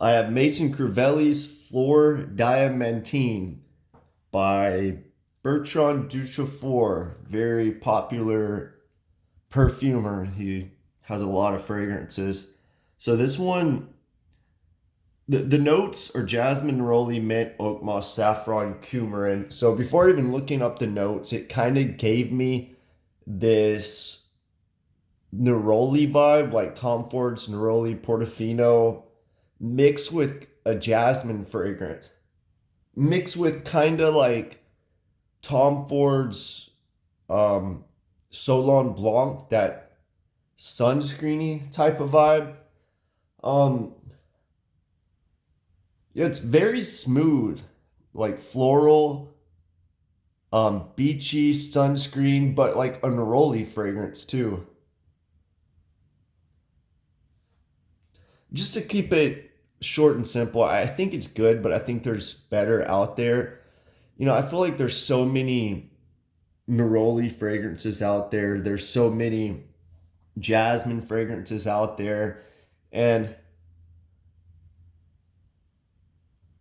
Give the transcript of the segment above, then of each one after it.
I have Mason Crivelli's Fleur Diamantine by Bertrand Duchaufour, very popular perfumer. He has a lot of fragrances. So this one, the notes are jasmine, neroli, mint, oak moss, saffron, coumarin. So before even looking up the notes, it kind of gave me this neroli vibe, like Tom Ford's neroli Portofino, mixed with a jasmine fragrance, mixed with kind of like Tom Ford's um, Sauvignon Blanc, that sunscreeny type of vibe. Um, yeah, it's very smooth, like floral, beachy sunscreen, but like a neroli fragrance too. Just to keep it short and simple, I think it's good, but I think there's better out there. I feel like there's so many neroli fragrances out there. There's so many jasmine fragrances out there. And,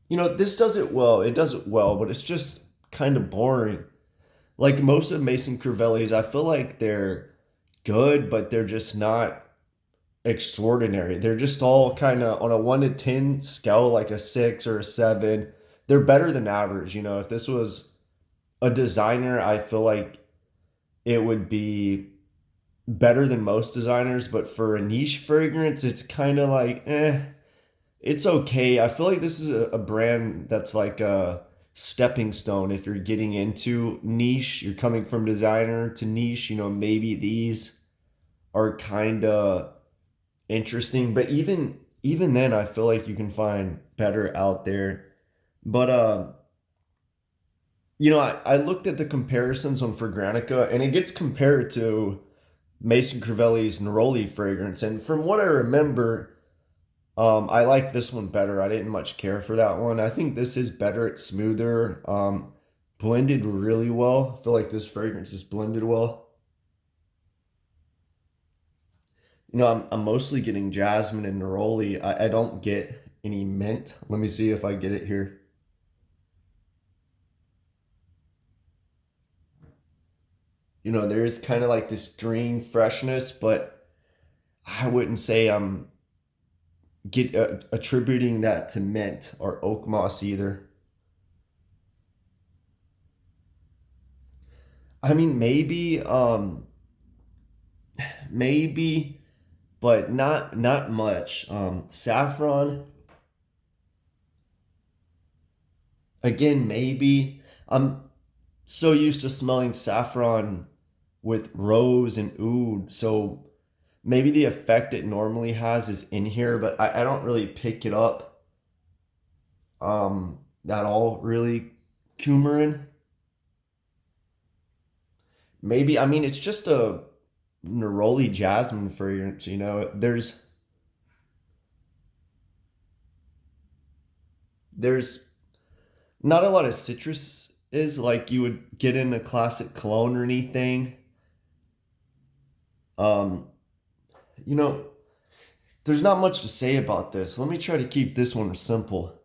this does it well. It does it well, but it's just kind of boring. Like most of Mason Crivelli's, I feel like they're good, but they're just not extraordinary. They're just all kind of on a 1 to 10 scale, like a 6 or a 7. They're better than average. If this was a designer, I feel like it would be better than most designers, but for a niche fragrance, it's kind of like, it's okay. I feel like this is a brand that's like a stepping stone. If you're getting into niche, you're coming from designer to niche, maybe these are kind of interesting, but even then I feel like you can find better out there. But I looked at the comparisons on Fragrantica, and it gets compared to Mason Crivelli's Neroli fragrance, and from what I remember, I like this one better. I didn't much care for that one. I think this is better. It's smoother, blended really well. I feel like this fragrance is blended well. I'm mostly getting jasmine and neroli. I don't get any mint. Let me see if I get it here. There is kind of like this green freshness, but I wouldn't say I'm attributing that to mint or oak moss either. I mean, maybe, but not much. Saffron, again, maybe. I'm so used to smelling saffron with rose and oud, so maybe the effect it normally has is in here, but I don't really pick it up at all, really. Coumarin, maybe. I mean, it's just a neroli jasmine fragrance. There's not a lot of citrus is like you would get in a classic cologne or anything. Um, you know, there's not much to say about this. Let me try to keep this one simple.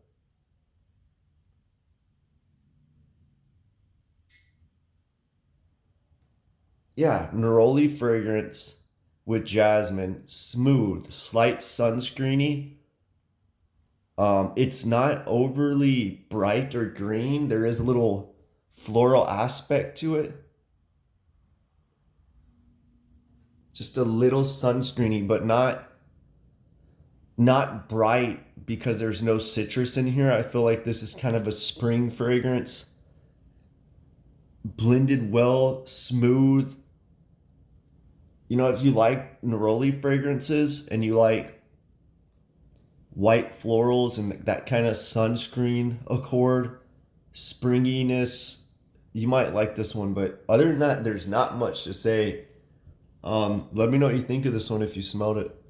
Yeah, neroli fragrance with jasmine, smooth, slight sunscreeny. It's not overly bright or green. There is a little floral aspect to it. Just a little sunscreeny, but not bright because there's no citrus in here. I feel like this is kind of a spring fragrance. Blended well, smooth. If you like neroli fragrances and you like white florals and that kind of sunscreen accord, springiness, you might like this one. But other than that, there's not much to say. Let me know what you think of this one if you smelled it.